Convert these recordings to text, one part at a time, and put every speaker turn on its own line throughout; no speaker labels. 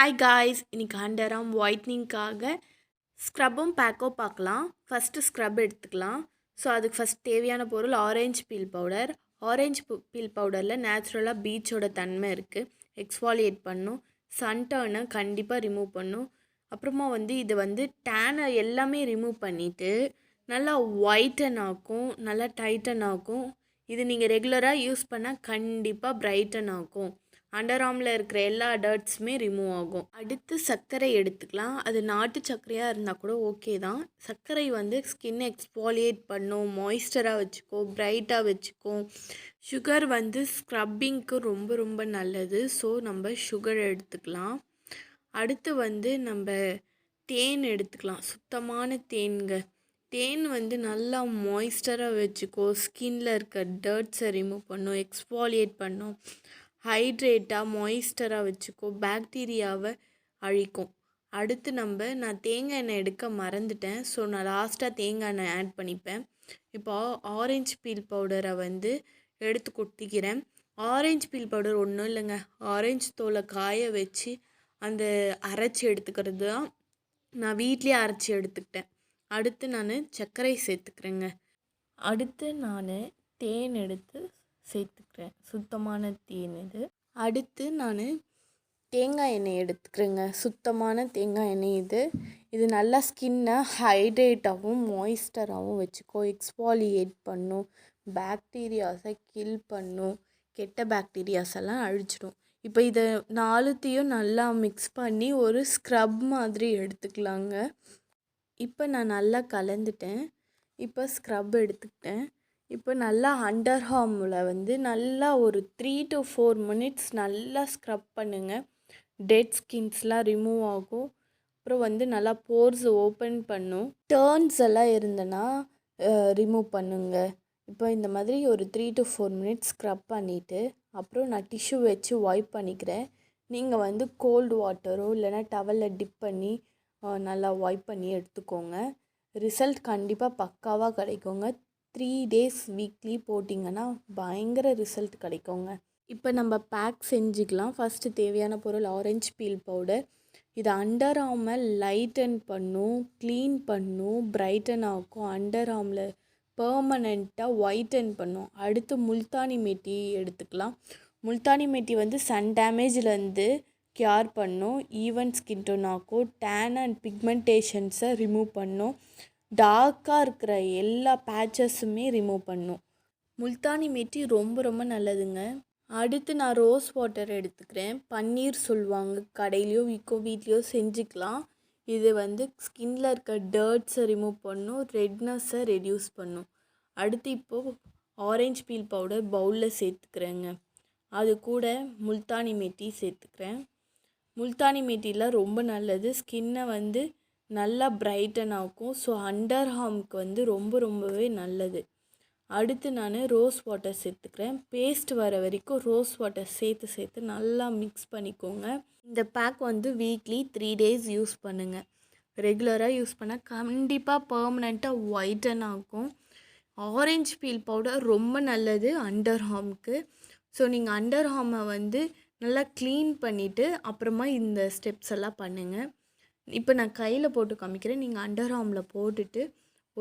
Hi guys, இன்றைக்கி அண்டர்ஆர்ம் ஒயிட்னிங்காக ஸ்க்ரப்பும் பேக்கோ பார்க்கலாம். ஃபஸ்ட்டு ஸ்க்ரப் எடுத்துக்கலாம். ஸோ அதுக்கு ஃபஸ்ட் தேவையான பொருள் orange peel powder. Orange peel பவுடரில் நேச்சுரலாக பீச்சோட தன்மை இருக்குது. எக்ஸ்ஃபாலியேட் பண்ணும், சன்டர்னை கண்டிப்பாக ரிமூவ் பண்ணும். அப்புறமா இது டேனை எல்லாமே ரிமூவ் பண்ணிவிட்டு நல்லா ஒயிட்டன் ஆக்கும், நல்லா டைட்டன் ஆக்கும். இது நீங்கள் ரெகுலராக யூஸ் பண்ணால் கண்டிப்பாக பிரைட்டன் ஆகும். அண்டர்ஆர்மில் இருக்கிற எல்லா டர்ட்ஸுமே ரிமூவ் ஆகும். அடுத்து சர்க்கரை எடுத்துக்கலாம். அது நாட்டு சர்க்கரையாக இருந்தால் கூட ஓகே தான். சர்க்கரை ஸ்கின்னை எக்ஸ்ஃபாலியேட் பண்ணும், மாய்ஸ்டராக வச்சுக்கும், பிரைட்டாக வச்சுக்கும். சுகர் ஸ்க்ரப்பிங்க்கு ரொம்ப ரொம்ப நல்லது. ஸோ நம்ம சுகர் எடுத்துக்கலாம். அடுத்து நம்ம தேன் எடுத்துக்கலாம். சுத்தமான தேன்ங்க. தேன் நல்லா மாய்ஸ்டராக வச்சுக்கோ, ஸ்கின்னில் இருக்க டர்ட்ஸை ரிமூவ் பண்ணும், எக்ஸ்ஃபாலியேட் பண்ணும், ஹைட்ரேட்டாக மாய்ஸ்டராக வச்சுக்கோ, பாக்டீரியாவை அழிக்கும். அடுத்து நான் தேங்காய் எண்ணெய் எடுக்க மறந்துட்டேன். ஸோ நான் லாஸ்ட்டாக தேங்காய் எண்ணெய் ஆட் பண்ணிப்பேன். இப்போ ஆரஞ்சு பீல் பவுடரை எடுத்து கொட்டிக்கிறேன். ஆரஞ்சு பீல் பவுடர் ஒன்றும் இல்லைங்க, ஆரஞ்சு தோலை காய வச்சு அந்த அரைச்சி எடுத்துக்கிறது தான். நான் வீட்லேயே அரைச்சி எடுத்துக்கிட்டேன். அடுத்து நான் சர்க்கரை சேர்த்துக்கிறேங்க. அடுத்து நான் தேன் எடுத்து சேர்த்துக்கிறேன், சுத்தமான தேன் இது. அடுத்து நான் தேங்காய் எண்ணெய் எடுத்துக்கிறேங்க, சுத்தமான தேங்காய் எண்ணெய் இது. இது நல்லா ஸ்கின்னை ஹைட்ரேட்டாகவும் மாய்ஸ்டராகவும் வச்சுக்கோ, எக்ஸ்ஃபாலியேட் பண்ணும், பாக்டீரியாஸை கில் பண்ணும், கெட்ட பாக்டீரியாஸ் எல்லாம் அழிச்சிடும். இப்போ இதை நாலுத்தையும் நல்லா மிக்ஸ் பண்ணி ஒரு ஸ்க்ரப் மாதிரி எடுத்துக்கலாங்க. இப்போ நான் நல்லா கலந்துட்டேன். இப்போ ஸ்க்ரப் எடுத்துக்கிட்டேன். இப்போ நல்லா அண்டர்ஆர்மில் நல்லா ஒரு 3 to 4 minutes நல்லா ஸ்க்ரப் பண்ணுங்கள். டெட் ஸ்கின்ஸ்லாம் ரிமூவ் ஆகும். அப்புறம் நல்லா போர்ஸ் ஓப்பன் பண்ணும். டர்ன்ஸ் எல்லாம் இருந்தனா ரிமூவ் பண்ணுங்க. இப்போ இந்த மாதிரி ஒரு 3 to 4 minutes ஸ்க்ரப் பண்ணிவிட்டு அப்புறம் நான் டிஷ்யூ வச்சு வைப் பண்ணிக்கிறேன். நீங்கள் கோல்டு வாட்டரோ இல்லைனா டவலில் டிப் பண்ணி நல்லா வைப் பண்ணி எடுத்துக்கோங்க. ரிசல்ட் கண்டிப்பாக பக்காவாக கிடைக்குங்க. 3 days வீக்லி போட்டிங்கன்னா பயங்கர ரிசல்ட் கிடைக்குங்க. இப்போ நம்ம பேக் செஞ்சுக்கலாம். ஃபஸ்ட்டு தேவையான பொருள் ஆரஞ்சு பீல் பவுடர். இது அண்டர்ஆர்மை லைட்டன் பண்ணும், க்ளீன் பண்ணும், பிரைட்டன் ஆக்கும், அண்டர்ஆர்மில் பெர்மனெண்ட்டாக ஒயிட்டன் பண்ணும். அடுத்து முல்தானி மெட்டி எடுத்துக்கலாம். முல்தானி மெட்டி சன் டேமேஜ்லேருந்து கியூர் பண்ணும், ஈவன் ஸ்கின் டோன் ஆக்கும், டேன் அண்ட் பிக்மெண்டேஷன்ஸை ரிமூவ் பண்ணும், டார்க்காக இருக்கிற எல்லா பேச்சஸுமே ரிமூவ் பண்ணும். முல்தானி மெட்டி ரொம்ப ரொம்ப நல்லதுங்க. அடுத்து நான் ரோஸ் வாட்டர் எடுத்துக்கிறேன். பன்னீர் சொல்லுவாங்க, கடையிலையோ வீட்லேயோ செஞ்சுக்கலாம். இது ஸ்கின்னில் இருக்க டர்ட்ஸை ரிமூவ் பண்ணும், ரெட்னஸை ரெடியூஸ் பண்ணும். அடுத்து இப்போது ஆரஞ்சு பீல் பவுடர் பவுலில் சேர்த்துக்கிறேங்க. அது கூட முல்தானி மெட்டி சேர்த்துக்கிறேன். முல்தானி மெட்டிலாம் ரொம்ப நல்லது, ஸ்கின்னை நல்லா பிரைட்டன் ஆக்கும். ஸோ அண்டர்ஆர்முக்கு ரொம்ப ரொம்பவே நல்லது. அடுத்து நான் ரோஸ் வாட்டர் சேர்த்துக்கிறேன். பேஸ்ட் வர வரைக்கும் ரோஸ் வாட்டர் சேர்த்து நல்லா மிக்ஸ் பண்ணிக்கோங்க. இந்த பேக் வீக்லி 3 days யூஸ் பண்ணுங்கள். ரெகுலராக யூஸ் பண்ணால் கண்டிப்பாக பர்மனெண்ட்டாக ஒயிட்டன் ஆகும். ஆரஞ்சு பீல் பவுடர் ரொம்ப நல்லது அண்டர்ஆர்முக்கு. ஸோ நீங்கள் அண்டர்ஆர்மை நல்லா க்ளீன் பண்ணிவிட்டு அப்புறமா இந்த ஸ்டெப்ஸ் எல்லாம் பண்ணுங்கள். இப்போ நான் கையில் போட்டு காமிக்கிறேன். நீங்கள் அண்டர்ஆர்மில் போட்டுட்டு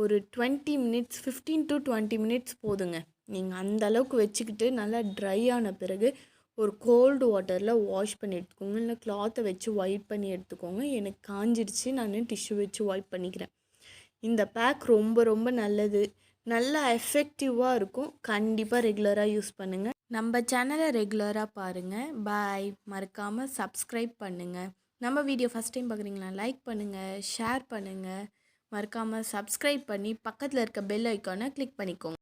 ஒரு 20 minutes 15 to 20 minutes போதுங்க. நீங்கள் அந்த அளவுக்கு வச்சுக்கிட்டு நல்லா ட்ரை ஆன பிறகு ஒரு கோல்டு வாட்டரில் வாஷ் பண்ணி எடுத்துக்கோங்க, இல்லை கிளாத்தை வச்சு வைப் பண்ணி எடுத்துக்கோங்க. எனக்கு காஞ்சிடுச்சு, நான் டிஷ்யூ வச்சு வைப் பண்ணிக்கிறேன். இந்த பேக் ரொம்ப ரொம்ப நல்லது, நல்லா எஃபெக்டிவாக இருக்கும். கண்டிப்பாக ரெகுலராக யூஸ் பண்ணுங்கள். நம்ம சேனலை ரெகுலராக பாருங்கள். பாய். மறக்காமல் சப்ஸ்கிரைப் பண்ணுங்கள். நம்ம வீடியோ ஃபஸ்ட் டைம் பார்க்குறீங்களா, லைக் பண்ணுங்கள், ஷேர் பண்ணுங்கள். மறக்காமல் சப்ஸ்கிரைப் பண்ணி பக்கத்தில் இருக்க பெல் ஐக்கானை கிளிக் பண்ணிக்கோங்க.